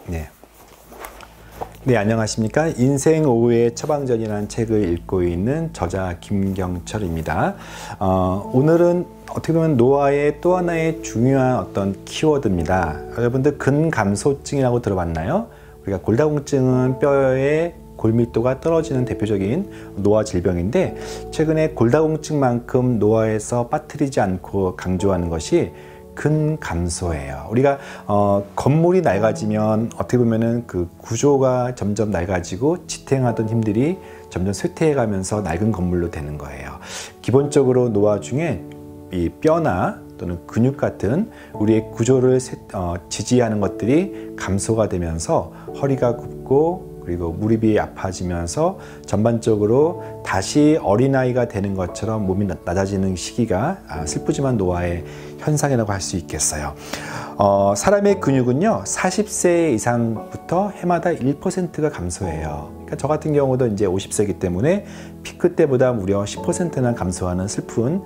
네. 네, 안녕하십니까. 인생 오후의 처방전이라는 책을 읽고 있는 저자 김경철입니다. 오늘은 어떻게 보면 노화의 또 하나의 중요한 어떤 키워드입니다. 여러분들 근감소증이라고 들어봤나요? 우리가 골다공증은 뼈의 골밀도가 떨어지는 대표적인 노화 질병인데, 최근에 골다공증만큼 노화에서 빠뜨리지 않고 강조하는 것이 근감소예요. 우리가 건물이 낡아지면 어떻게 보면은 그 구조가 점점 낡아지고 지탱하던 힘들이 점점 쇠퇴해 가면서 낡은 건물로 되는 거예요. 기본적으로 노화 중에 이 뼈나 또는 근육 같은 우리의 구조를 지지하는 것들이 감소가 되면서 허리가 굽고 그리고 무릎이 아파지면서 전반적으로 다시 어린아이가 되는 것처럼 몸이 낮아지는 시기가 슬프지만 노화의 현상이라고 할 수 있겠어요. 사람의 근육은요, 40세 이상부터 해마다 1%가 감소해요. 그러니까 저 같은 경우도 이제 50세이기 때문에 피크 때보다 무려 10%나 감소하는 슬픈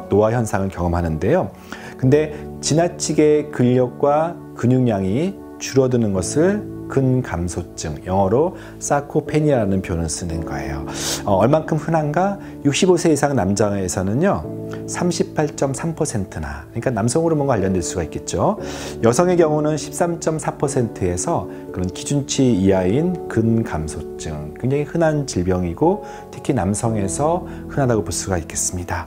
노화 현상을 경험하는데요. 근데 지나치게 근력과 근육량이 줄어드는 것을 근감소증, 영어로 사코페니아라는 표현을 쓰는 거예요. 얼만큼 흔한가? 65세 이상 남자에서는요 38.3%나, 그러니까 남성 호르몬과 관련될 수가 있겠죠. 여성의 경우는 13.4%에서 그런 기준치 이하인 근감소증, 굉장히 흔한 질병이고 특히 남성에서 흔하다고 볼 수가 있겠습니다.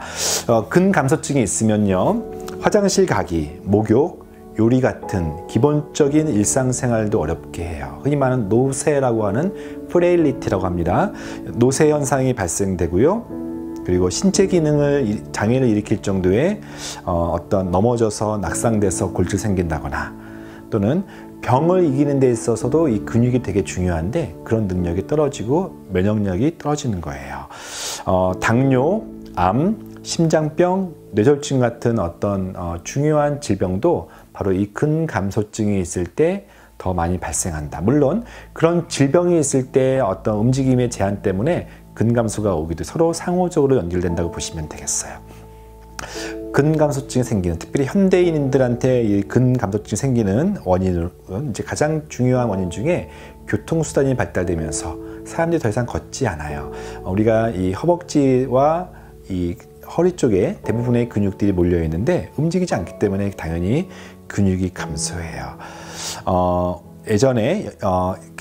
근감소증이 있으면요, 화장실 가기, 목욕, 요리 같은 기본적인 일상생활도 어렵게 해요. 흔히 말하는 노쇠라고 하는 프레일리티라고 합니다. 노쇠 현상이 발생되고요. 그리고 신체 기능을 장애를 일으킬 정도의 어떤 넘어져서 낙상돼서 골절 생긴다거나, 또는 병을 이기는 데 있어서도 이 근육이 되게 중요한데 그런 능력이 떨어지고 면역력이 떨어지는 거예요. 당뇨, 암, 심장병, 뇌졸중 같은 어떤 중요한 질병도 바로 이 근감소증이 있을 때 더 많이 발생한다. 물론 그런 질병이 있을 때 어떤 움직임의 제한 때문에 근감소가 오기도 서로 상호적으로 연결된다고 보시면 되겠어요. 근감소증이 생기는, 특별히 현대인들한테 이 근감소증이 생기는 원인은 이제 가장 중요한 원인 중에 교통수단이 발달되면서 사람들이 더 이상 걷지 않아요. 우리가 이 허벅지와 이 허리 쪽에 대부분의 근육들이 몰려 있는데 움직이지 않기 때문에 당연히 근육이 감소해요. 예전에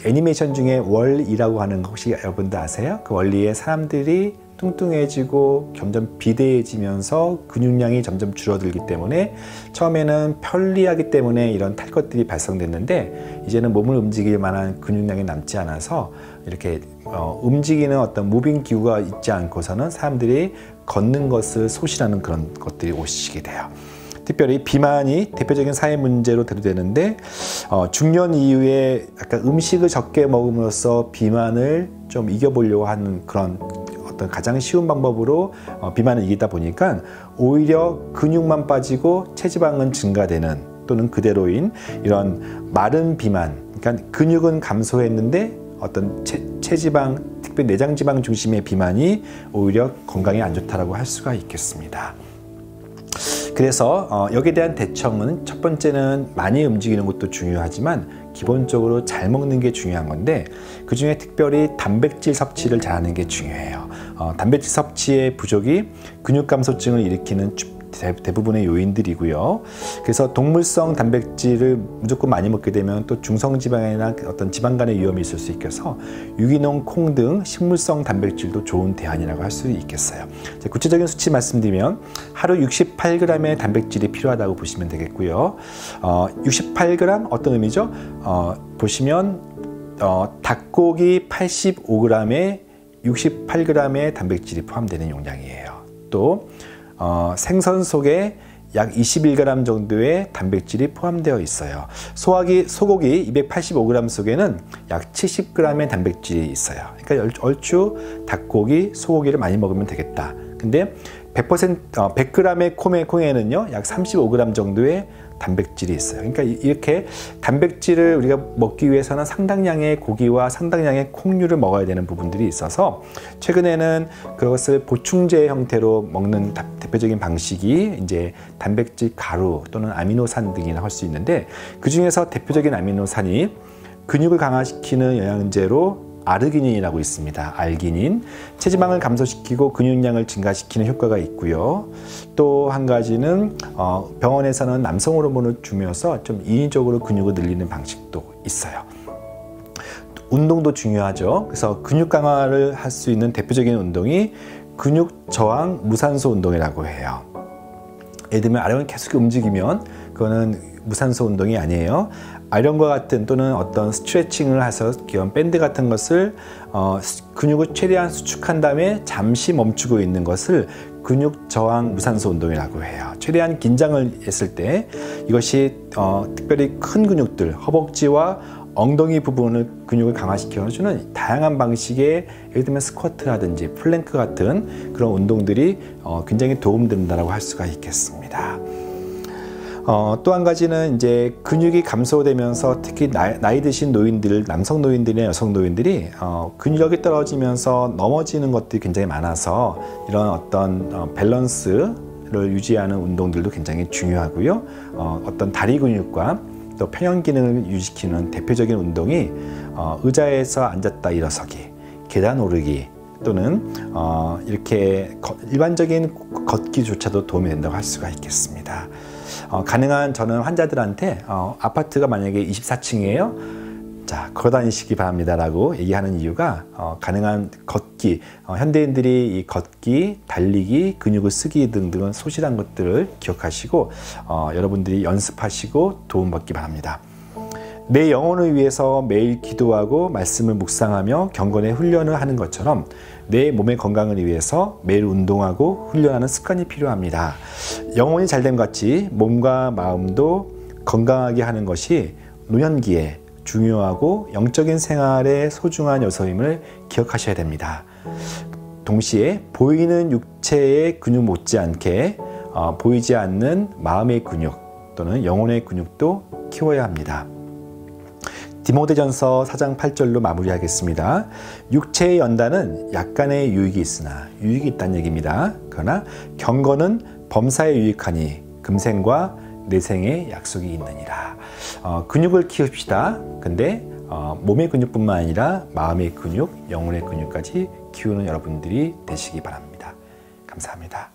애니메이션 중에 월이라고 하는 거 혹시 여러분들 아세요? 그 원리에 사람들이 뚱뚱해지고 점점 비대해지면서 근육량이 점점 줄어들기 때문에 처음에는 편리하기 때문에 이런 탈 것들이 발생됐는데, 이제는 몸을 움직일 만한 근육량이 남지 않아서 이렇게 움직이는 어떤 무빙 기구가 있지 않고서는 사람들이 걷는 것을 소실하는 그런 것들이 오시게 돼요. 특별히 비만이 대표적인 사회 문제로 대두되는데, 중년 이후에 약간 음식을 적게 먹음으로써 비만을 좀 이겨보려고 하는 그런 어떤 가장 쉬운 방법으로 비만을 이기다 보니까 오히려 근육만 빠지고 체지방은 증가되는, 또는 그대로인 이런 마른 비만, 그러니까 근육은 감소했는데 어떤 체지방, 특히 내장지방 중심의 비만이 오히려 건강에 안 좋다라고 할 수가 있겠습니다. 그래서 여기에 대한 대처는 첫 번째는 많이 움직이는 것도 중요하지만 기본적으로 잘 먹는 게 중요한 건데, 그 중에 특별히 단백질 섭취를 잘하는 게 중요해요. 단백질 섭취의 부족이 근육 감소증을 일으키는 대부분의 요인들이고요. 그래서 동물성 단백질을 무조건 많이 먹게 되면 또 중성지방이나 어떤 지방간의 위험이 있을 수 있어서 유기농, 콩 등 식물성 단백질도 좋은 대안이라고 할 수 있겠어요. 구체적인 수치 말씀드리면 하루 68g의 단백질이 필요하다고 보시면 되겠고요. 68g 어떤 의미죠? 보시면 닭고기 85g에 68g의 단백질이 포함되는 용량이에요. 또 생선 속에 약 21g 정도의 단백질이 포함되어 있어요. 소고기 285g 속에는 약 70g의 단백질이 있어요. 그러니까 얼추 닭고기, 소고기를 많이 먹으면 되겠다. 근데 100g의 콩에는요 약 35g 정도의 단백질이 있어요. 그러니까 이렇게 단백질을 우리가 먹기 위해서는 상당량의 고기와 상당량의 콩류를 먹어야 되는 부분들이 있어서, 최근에는 그것을 보충제 형태로 먹는 대표적인 방식이 이제 단백질 가루 또는 아미노산 등이라 할 수 있는데, 그 중에서 대표적인 아미노산이 근육을 강화시키는 영양제로 아르기닌이라고 있습니다. 알기닌. 체지방을 감소시키고 근육량을 증가시키는 효과가 있고요. 또 한 가지는 병원에서는 남성 호르몬을 주면서 좀 인위적으로 근육을 늘리는 방식도 있어요. 운동도 중요하죠. 그래서 근육 강화를 할 수 있는 대표적인 운동이 근육 저항 무산소 운동이라고 해요. 예를 들면 아령을 계속 움직이면 그거는 무산소 운동이 아니에요. 아령과 같은 또는 어떤 스트레칭을 해서 귀여운 밴드 같은 것을 근육을 최대한 수축한 다음에 잠시 멈추고 있는 것을 근육 저항 무산소 운동이라고 해요. 최대한 긴장을 했을 때 이것이 특별히 큰 근육들, 허벅지와 엉덩이 부분을 근육을 강화시켜주는 다양한 방식의 예를 들면 스쿼트라든지 플랭크 같은 그런 운동들이 굉장히 도움된다고 할 수가 있겠습니다. 또 한 가지는 이제 근육이 감소되면서 특히 나이 드신 노인들, 남성 노인들이나 여성 노인들이 근육이 떨어지면서 넘어지는 것들이 굉장히 많아서 이런 어떤 밸런스를 유지하는 운동들도 굉장히 중요하고요. 어떤 다리 근육과 또 평형 기능을 유지시키는 대표적인 운동이 의자에서 앉았다 일어서기, 계단 오르기 또는 이렇게 일반적인 걷기조차도 도움이 된다고 할 수가 있겠습니다. 가능한 저는 환자들한테 아파트가 만약에 24층이에요. 자, 걸어 다니시기 바랍니다 라고 얘기하는 이유가 가능한 걷기, 현대인들이 이 걷기, 달리기, 근육을 쓰기 등등은 소실한 것들을 기억하시고 여러분들이 연습하시고 도움받기 바랍니다. 내 영혼을 위해서 매일 기도하고 말씀을 묵상하며 경건의 훈련을 하는 것처럼 내 몸의 건강을 위해서 매일 운동하고 훈련하는 습관이 필요합니다. 영혼이 잘됨 같이 몸과 마음도 건강하게 하는 것이 노년기에 중요하고 영적인 생활의 소중한 요소임을 기억하셔야 됩니다. 동시에 보이는 육체의 근육 못지않게 보이지 않는 마음의 근육 또는 영혼의 근육도 키워야 합니다. 디모데전서 4장 8절로 마무리하겠습니다. 육체의 연단은 약간의 유익이 있으나 유익이 있다는 얘기입니다. 그러나 경건은 범사에 유익하니 금생과 내생의 약속이 있느니라. 근육을 키웁시다. 근데 몸의 근육뿐만 아니라 마음의 근육, 영혼의 근육까지 키우는 여러분들이 되시기 바랍니다. 감사합니다.